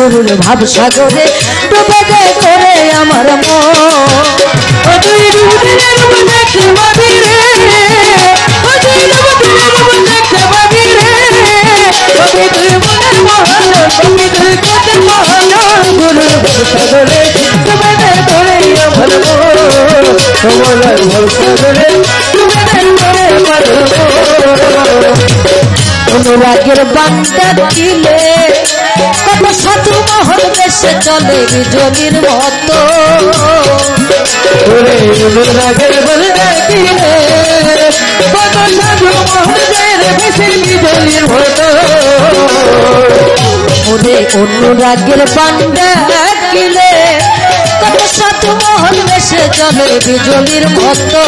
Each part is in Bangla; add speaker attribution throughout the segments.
Speaker 1: গুরুর ভাব সাগরে ডুবে দে করে আমার মন তুই ডুবে দেখতে পাবি রে তুই ডুবে দেখতে পাবি রে কবি তুই মনের মহল কবি তুই কত মহল গুরুর ভাব সাগরে ডুবে দে করে আমার মন কমলার ভাব সাগরে ডুবে দে করে আমার মন অনুরাগের বান্দা দিলে কত সাধু মহল দেশে চলে বিজলির মতো অনুরাগের বান্দা দিলে কত সাধু মহল দেশে বিজলির মতো ওরে অনুরাগের বান্দা দিলে কত সাধু মহল দেশে চলে বিজলির মতো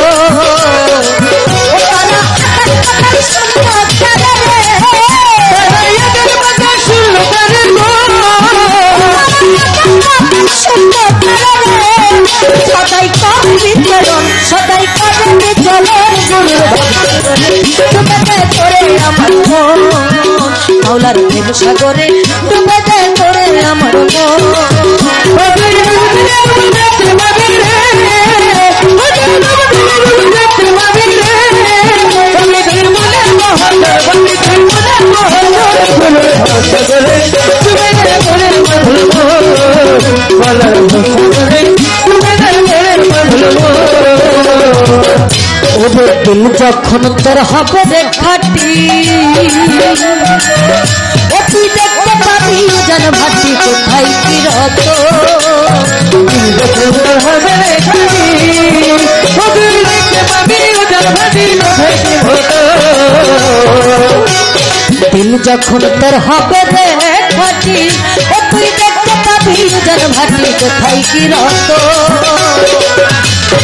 Speaker 1: সদাই করে বিচরণ সদাই করে বিচরণ ডুবে করে আমার মন মাওলার প্রেম সাগরে ডুবে করে আমার মন ওদের দিল যখন তোর হবে রে খাটি ও তুই দেখতে পাবি যেন ভাটি কোথায় কি রত হবে রে খাটি ও তুই দেখতে পাবি যেন ভাটি কোথায় কি রত দিল যখন তোর হবে রে খাটি ও তুই দেখতে পাবি যেন ভাটি কোথায় কি রত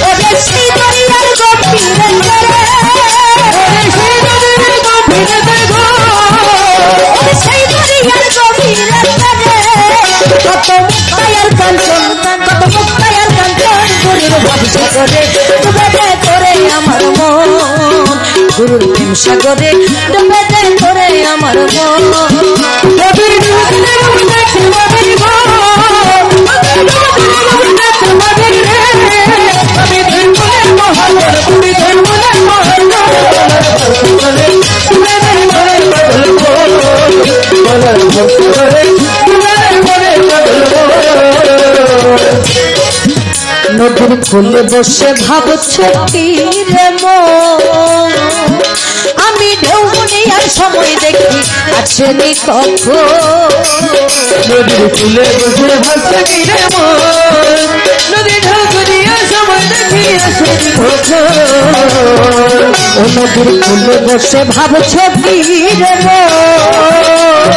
Speaker 1: ওরে সেই দরিয়ার গভীরে ওরে সেই দরিয়ার গভীরে গো ওরে সেই দরিয়ার গভীরে কত মুক্তায়ার কাঞ্চন গুরুর ভাব সাগরে ডুবে করে আমার মন গুরুর প্রেম সাগরে ডুবে করে আমার মন নদীর কোলে বসে ভাবছ কি রে মন আমি ঢেউনি আর সময় দেখি আসেনি কখন নদীর কোলে বসে ভাবছ কি রে মন নদী ঢেউনি আর সময় দেখি আসেনি কখন ও নদীর কোলে বসে ভাবছ কি রে মন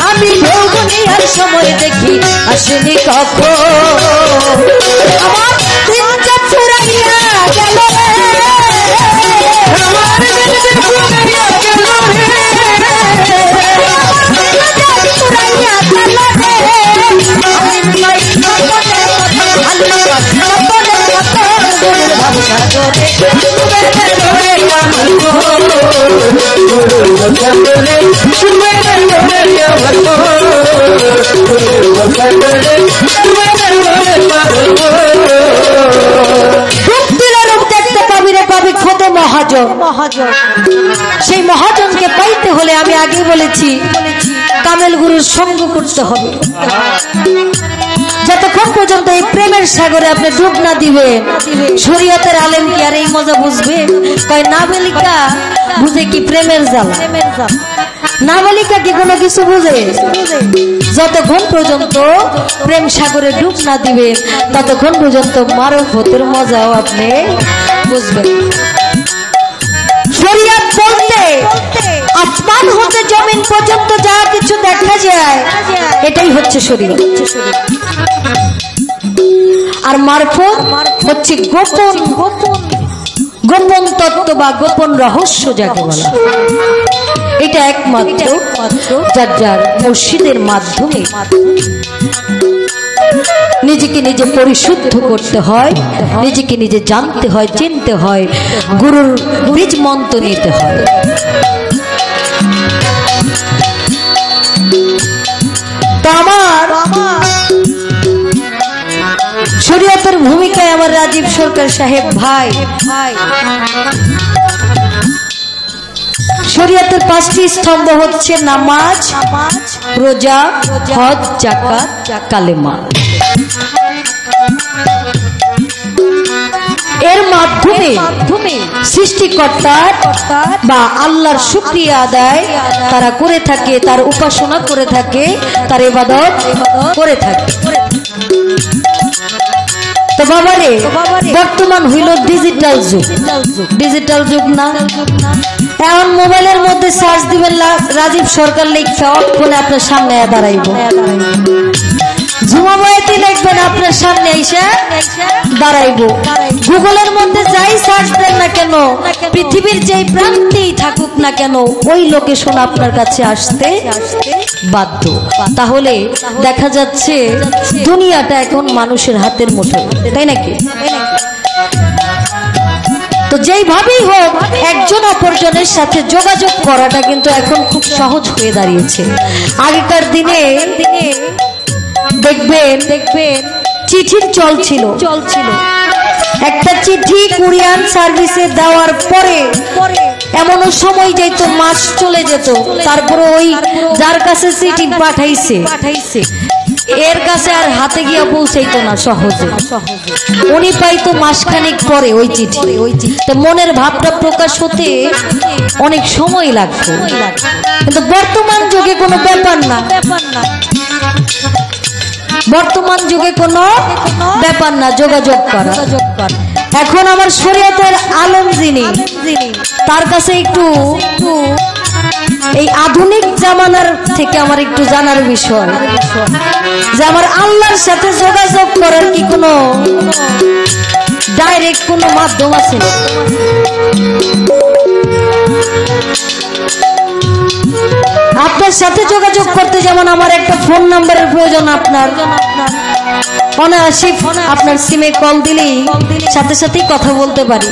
Speaker 1: আমি ঢেউনি আর সময় দেখি আসেনি কখন আমার দিনটা ফুরাইয়া গেল রে আমার দিনটা ফুরাইয়া গেল রে ফুরাইয়া গেল রে আমি নাই মনে ভালো মনে গুরুর ভাব সাগরে ডুবে করে আমার মন গুরুর ভাব সাগরে ডুবে করে আমার মন গুরুর ভাব সাগরে ডুবে করে আমার মহাজন সেই মহাজনকে পাইতে হলে আমি আগে বলেছি কামেল গুরুর সঙ্গ করতে হবে যতক্ষণ পর্যন্ত এই প্রেমের সাগরে আপনি ডুব না দিবেন শরীয়তের আলেম কি আর এই মজা বুঝবে কয় নাবালিকা বুঝে কি প্রেমের জ্বালা নাবালিকা কি কোনো কিছু বুঝে যতক্ষণ পর্যন্ত প্রেম সাগরে ডুব না দিবেন ততক্ষণ পর্যন্ত মারফতের মজাও আপনি বুঝবেন শরীয়ত বলতে আসমান হতে জমিন পর্যন্ত যা কিছু দেখা যায় এটাই হচ্ছে শরীয়ত আর মারফত হচ্ছে গোপন গোপন তত্ত্ব বা গোপন রহস্য যাকে বলা এটা একমাত্র যার যার মুর্শিদের মাধ্যমে নিজেকে নিজে পরিশুদ্ধ করতে হয় নিজেকে নিজে জানতে হয় চিনতে হয় গুরুর বীজ মন্ত্র নিতে হয় তো আমার শরীয়তের ভূমিকায় আমার রাজীব সরকার সাহেব ভাই শরীয়তের 5টি স্তম্ভ হচ্ছে নামাজ, রোজা, হজ, যাকাত, কালেমা। এর মাধ্যমে সৃষ্টিকর্তা বা আল্লাহর শুকরিয়া আদায় তারা করে থাকে, তার উপাসনা করে থাকে, তার ইবাদত করে থাকে। তো বাবারে বর্তমান হইল ডিজিটাল যুগ, ডিজিটাল যুগ না? এখন মোবাইলের মধ্যে সার্চ দিবেন রাজীব সরকার লিখে অক্ষণে আপনার সামনে দাঁড়াইব। জুমাবাইতে লিখবেন আপনার সামনে এসে দাঁড়াইব। গুগলের মধ্যে যাই সার্চ দেন না কেন, পৃথিবীর যেই প্রান্তেই থাকুক না কেন, ওই লোকেশন আপনার কাছে আসতে বাধ্য। তাহলে দেখা যাচ্ছে দুনিয়াটা এখন মানুষের হাতের মুঠোয়, তাই নাকি? তো যেইভাবেই হোক একজন অপরজনের সাথে যোগাযোগ করাটা কিন্তু এখন খুব সহজ হয়ে দাঁড়িয়েছে। আগেকার দিনে দেখবেন চিঠির চল ছিল। একটা চিঠি কুরিয়ার সার্ভিসে দেওয়ার পরে এমনও সময় যাইতো মাস চলে যেত, তারপরে ওই যার কাছে চিঠি পাঠাইছে এর কাছে আর হাতে গিয়া পৌঁছাইতো না সহজে, উনি পাইতো মাসখানিক পরে ওই চিঠি। তো মনের ভাবটা প্রকাশ হতে অনেক সময় লাগতো, কিন্তু বর্তমান যুগে কোনো ব্যাপার না, বর্তমান যুগে কোনো ব্যাপার না যোগাযোগ করা। এখন আমার শরীয়তের আলেম যিনি, তার কাছে একটু এই আধুনিক জামানার থেকে আমার একটু জানার বিষয় যে আমার আল্লাহর সাথে যোগাযোগ করার কি কোনো ডাইরেক্ট কোনো মাধ্যম আছে? আপনার সাথে যোগাযোগ করতে যেমন আমার একটা ফোন নাম্বারের প্রয়োজন, আপনার অনায়াসে আপনার সিমে কল দিলেই সাথে সাথেই কথা বলতে পারি।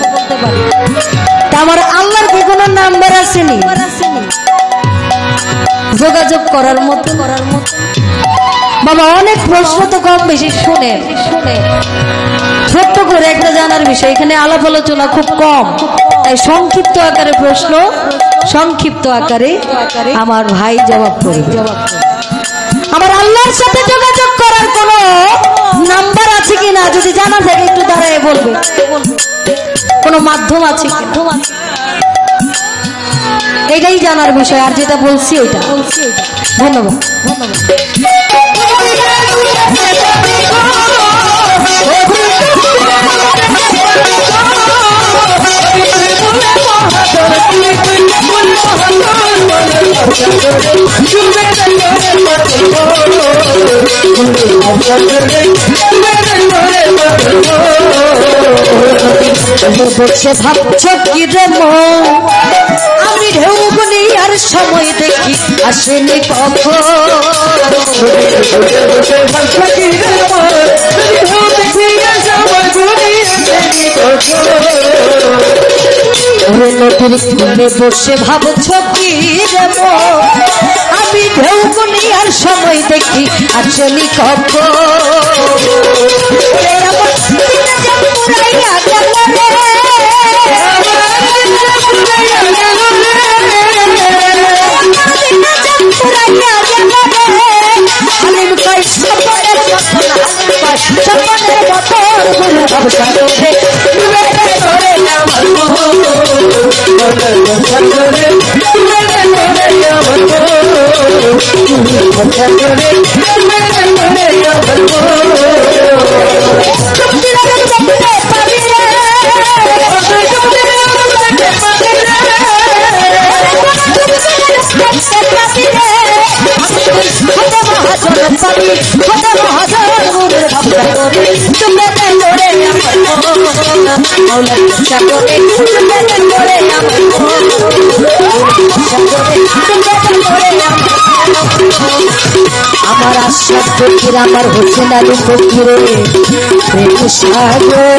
Speaker 1: তা আমার আল্লাহর কি কোনো নাম্বার আসেনি যোগাযোগ করার মতো? বাবা অনেক প্রশ্ন তো কম বেশি শুনে ছোট্ট করে একটা জানার বিষয়, এখানে আলাপ আলোচনা খুব কম, তাই সংক্ষিপ্ত আকারে প্রশ্ন সংক্ষিপ্ত আকারে আমার ভাই জবাব করবে। আমার আল্লাহর সাথে যোগাযোগ করার কোন নাম্বার আছে কিনা যদি জানা থাকে একটু দাঁড়ায় বলবে, কোন মাধ্যম আছে কিনা, এটাই জানার বিষয়। আর যেটা বলছি ওইটা ধন্যবাদ। ভাবছ কি রে আমি ঢেউগুলি আর সময় দেখি আসেনি কখন, নদীর কূলে বসে ভাবছ কি রে আমি ঢেউগুলি আর সময় দেখি আসেনি কখন, আমার আশার ফকির আমার হোসেন আলী ফকিরে প্রেম সাগরে